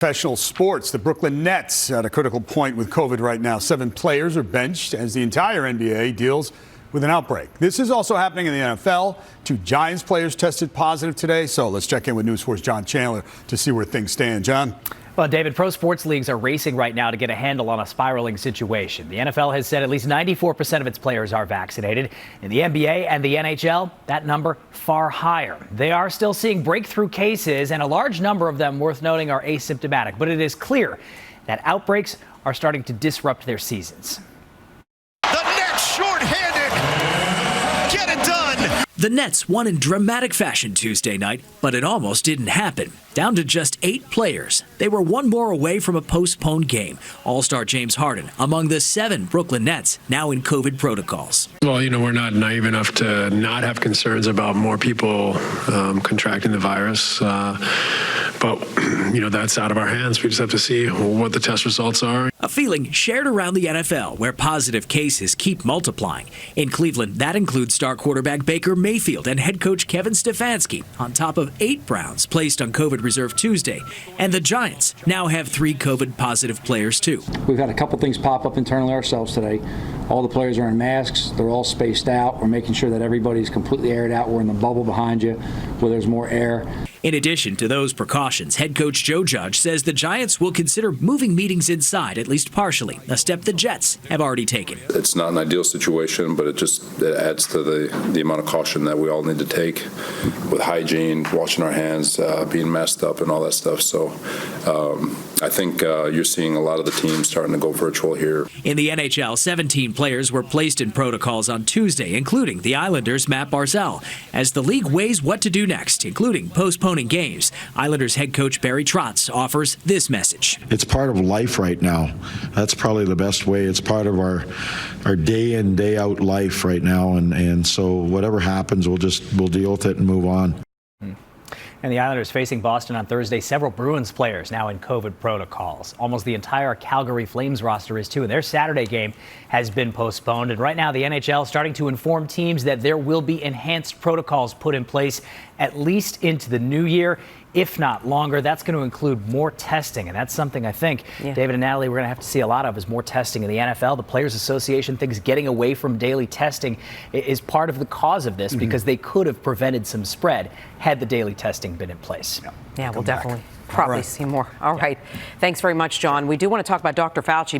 Professional sports, the Brooklyn Nets at a critical point with COVID right now. 7 players are benched as the entire NBA deals with an outbreak. This is also happening in the NFL. 2 Giants players tested positive today. So let's check in with News 4's John Chandler to see where things stand. John? Well, David, pro sports leagues are racing right now to get a handle on a spiraling situation. The NFL has said at least 94% of its players are vaccinated. In the NBA and the NHL, that number far higher. They are still seeing breakthrough cases, and a large number of them, worth noting, are asymptomatic. But it is clear that outbreaks are starting to disrupt their seasons. The Nets shorthanded. Get it done. The Nets won in dramatic fashion Tuesday night, but it almost didn't happen. Down to just 8 players. They were one more away from a postponed game. All-star James Harden among the 7 Brooklyn Nets now in COVID protocols. Well, we're not naive enough to not have concerns about more people contracting the virus. But, that's out of our hands. We just have to see what the test results are. A feeling shared around the NFL where positive cases keep multiplying. In Cleveland, that includes star quarterback Baker Mayfield and head coach Kevin Stefanski, on top of 8 Browns placed on COVID reserve Tuesday. And the Giants now have 3 COVID positive players, too. We've had a couple things pop up internally ourselves today. All the players are in masks. They're all spaced out. We're making sure that everybody's completely aired out. We're in the bubble behind you where there's more air. In addition to those precautions, head coach Joe Judge says the Giants will consider moving meetings inside, at least partially, a step the Jets have already taken. It's not an ideal situation, but it adds to the amount of caution that we all need to take with hygiene, washing our hands, being masked up and all that stuff. So I think you're seeing a lot of the teams starting to go virtual here. In the NHL, 17 players were placed in protocols on Tuesday, including the Islanders' Matt Barzal, as the league weighs what to do next, including postponing games. Islanders head coach Barry Trotz offers this message. It's part of life right now. That's probably the best way. It's part of our day in, day out life right now. And so whatever happens, we'll deal with it and move on. And the Islanders facing Boston on Thursday. Several Bruins players now in COVID protocols. Almost the entire Calgary Flames roster is too. And their Saturday game has been postponed. And right now the NHL starting to inform teams that there will be enhanced protocols put in place at least into the new year, if not longer. That's going to include more testing. And that's something I think, David and Natalie, we're going to have to see a lot of is more testing in the NFL. The Players Association thinks getting away from daily testing is part of the cause of this because they could have prevented some spread had the daily testing been in place. Yeah, we'll definitely probably see more. All right. Thanks very much, John. We do want to talk about Dr. Fauci.